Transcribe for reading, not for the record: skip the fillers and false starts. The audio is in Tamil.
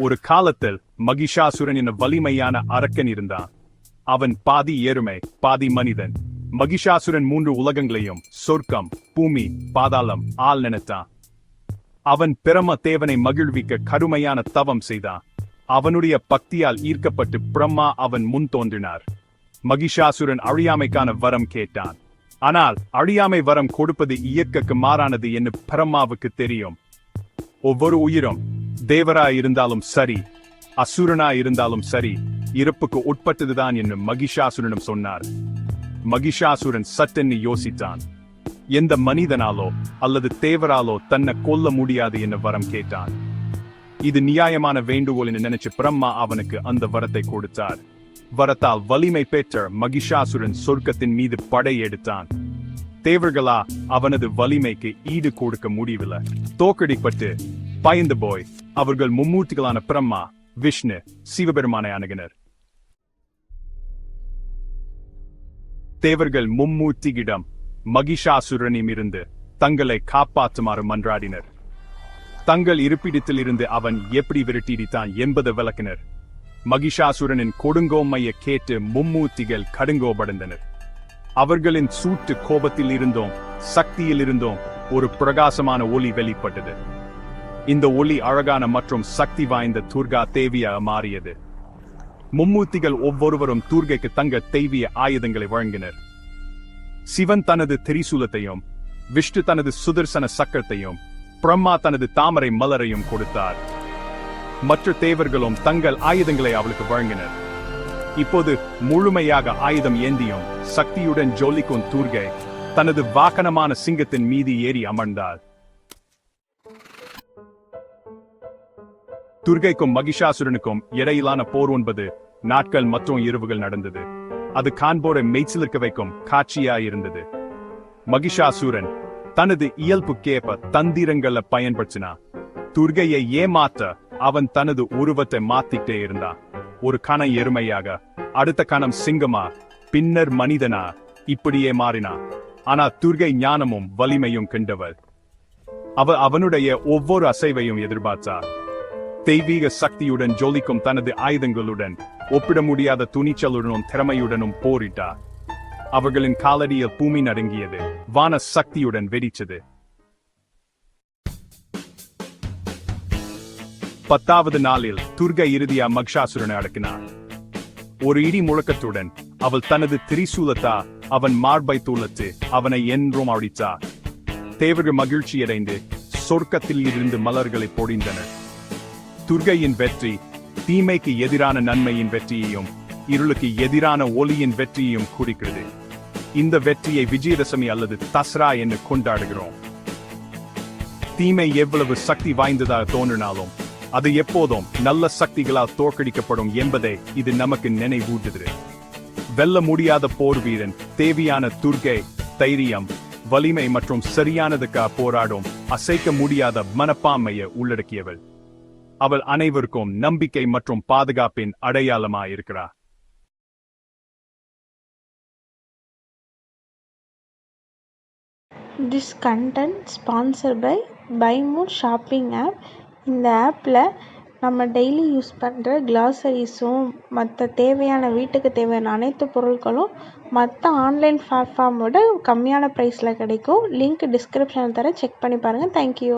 ஒரு காலத்தில் மகிஷாசுரன் என்ற வலிமையான அரக்கன் இருந்தான். அவன் பாதி எருமை பாதி மனிதன். மகிஷாசுரன் 3 உலகங்களையும் சொர்க்கம், பூமி, பாதாளம் ஆள் நினைத்தான். அவன் பிரம தேவனை மகிழ்விக்க கடுமையான தவம் செய்தான். அவனுடைய பக்தியால் ஈர்க்கப்பட்டு பிரம்மா அவன் முன் தோன்றினார். மகிஷாசுரன் அழியாமைக்கான வரம் கேட்டான். ஆனால் அழியாமை வரம் கொடுப்பது இயற்கைக்கு மாறானது என்று பிரம்மாவுக்கு தெரியும். ஒவ்வொரு உயிரும் தேவராய் இருந்தாலும் சரி, அசுரனாய் இருந்தாலும் சரி, இறப்புக்கு உட்பட்டதுதான் என்று மகிஷாசுரனும் சொன்னார். மகிஷாசுரன் சட்டென்னு யோசித்தான். எந்த மனிதனாலோ அல்லது தேவராலோ தன்னை கொல்ல முடியாது என்று வரம் கேட்டான். இது நியாயமான வேண்டுகோள் என்று நினைச்சு பிரம்மா அவனுக்கு அந்த வரத்தை கொடுத்தார். வரத்தால் வலிமை பெற்ற மகிஷாசுரன் சொர்க்கத்தின் மீது படையெடுத்தான். தேவர்களா அவனது வலிமைக்கு ஈடு கொடுக்க முடியவில்லை. தோற்கடிப்பட்டு பயந்து போய் அவர்கள் மும்மூர்த்திகளான பிரம்மா, விஷ்ணு, சிவபெருமானை அணுகினர். தேவர்கள் மும்மூர்த்தியிடம் மகிஷாசுரனிடமிருந்து தங்களை காப்பாற்றுமாறு மன்றாடினர். தங்கள் இருப்பிடத்தில் இருந்து அவன் எப்படி விரட்டிடித்தான் என்பது விளக்கினர். மகிஷாசுரனின் கொடுங்கோமையை கேட்டு மும்மூர்த்திகள் கடுங்கோபடைந்தனர். அவர்களின் சூட்டு கோபத்தில் இருந்தோம் சக்தியில் இருந்தோம் ஒரு பிரகாசமான ஒளி வெளிப்பட்டது. இந்த ஒளி அழகான மற்றும் சக்தி வாய்ந்த துர்கா தேவியாக மாறியது. மும்மூர்த்திகள் ஒவ்வொருவரும் துர்கைக்கு தங்க தெய்வீக ஆயுதங்களை வழங்கினர். சிவன் தனது திரிசூலத்தையும், விஷ்ணு தனது சுதர்சன சக்கரத்தையும், பிரம்மா தனது தாமரை மலரையும் கொடுத்தார். மற்ற தேவர்களும் தங்கள் ஆயுதங்களை அவளுக்கு வழங்கினர். இப்போது முழுமையாக ஆயுதம் ஏந்தியும் சக்தியுடன் ஜொலிக்கும் துர்கை தனது வாகனமான சிங்கத்தின் மீது ஏறி அமர்ந்தாள். துர்கைக்கும் மகிஷாசுரனுக்கும் இடையிலான போர் 9 நாட்கள் மற்றும் இரவுகள் நடந்தது. அது காண்போரை மெய்சிலிருக்க வைக்கும் காட்சியாயிருந்தது. மகிஷாசுரன் தனது இயல்புக்கேற்ப தந்திரங்களை பயன்படுத்தினான். துர்கையை ஏமாற்ற அவன் தனது உருவத்தை மாத்திட்டே இருந்தான். ஒரு கணம் எருமையாக, அடுத்த கணம் சிங்கமா, பின்னர் மனிதனா, இப்படியே மாறினான். ஆனா துர்கை ஞானமும் வலிமையும் கண்டவள். அவனுடைய ஒவ்வொரு அசைவையும் எதிர்பார்த்தார். தெய்வீக சக்தியுடன் ஜொலிக்கும் தனது ஆயுதங்களுடன் ஒப்பிட முடியாத துணிச்சலுடனும் திறமையுடனும் போரிட்டார். அவர்களின் காலடியில் பூமி நடுங்கியது. வான சக்தியுடன் வெடிச்சது. 10வது நாளில் துர்கை இறுதியா மகிஷாசுரனை அடக்கினார். ஒரு இடி முழக்கத்துடன் அவள் தனது திரிசூலத்தா அவன் மார்பை துளைத்து அவனை என்றும் அழித்தார். தேவர்கள் மகிழ்ச்சியடைந்து சொர்க்கத்தில் இருந்து மலர்களை பொழிந்தனர். துர்கையின் வெற்றி தீமைக்கு எதிரான நன்மையின் வெற்றியையும் இருளுக்கு எதிரான ஒளியின் வெற்றியையும் குறிக்கிறது. இந்த வெற்றியை விஜயதசமி அல்லது தஸ்ரா என்று கொண்டாடுகிறோம். தீமை எவ்வளவு சக்தி வாய்ந்ததாக தோன்றினாலும் அது எப்போதும் நல்ல சக்திகளால் தோற்கடிக்கப்படும் என்பதை இது நமக்கு நினைவூட்டுகிறது. வெல்ல முடியாத போர் வீரன் தேவியான துர்கை தைரியம், வலிமை மற்றும் சரியானதுக்காக போராடும் அசைக்க முடியாத மனப்பான்மையை உள்ளடக்கியவள். அவள் அனைவருக்கும் நம்பிக்கை மற்றும் பாதுகாப்பின் அடையாளமாயிருக்கிறார். This content sponsored by BuyMood shopping app. இந்த ஆப்பில் நம்ம டெய்லி யூஸ் பண்ணுற கிளாசரிஸும் மற்ற தேவையான வீட்டுக்கு தேவையான அனைத்து பொருட்களும் மற்ற ஆன்லைன் பிளாட்ஃபார்மோட கம்மியான ப்ரைஸில் கிடைக்கும். லிங்க் டிஸ்கிரிப்ஷனில் தர செக் பண்ணி பாருங்கள். தேங்க்யூ.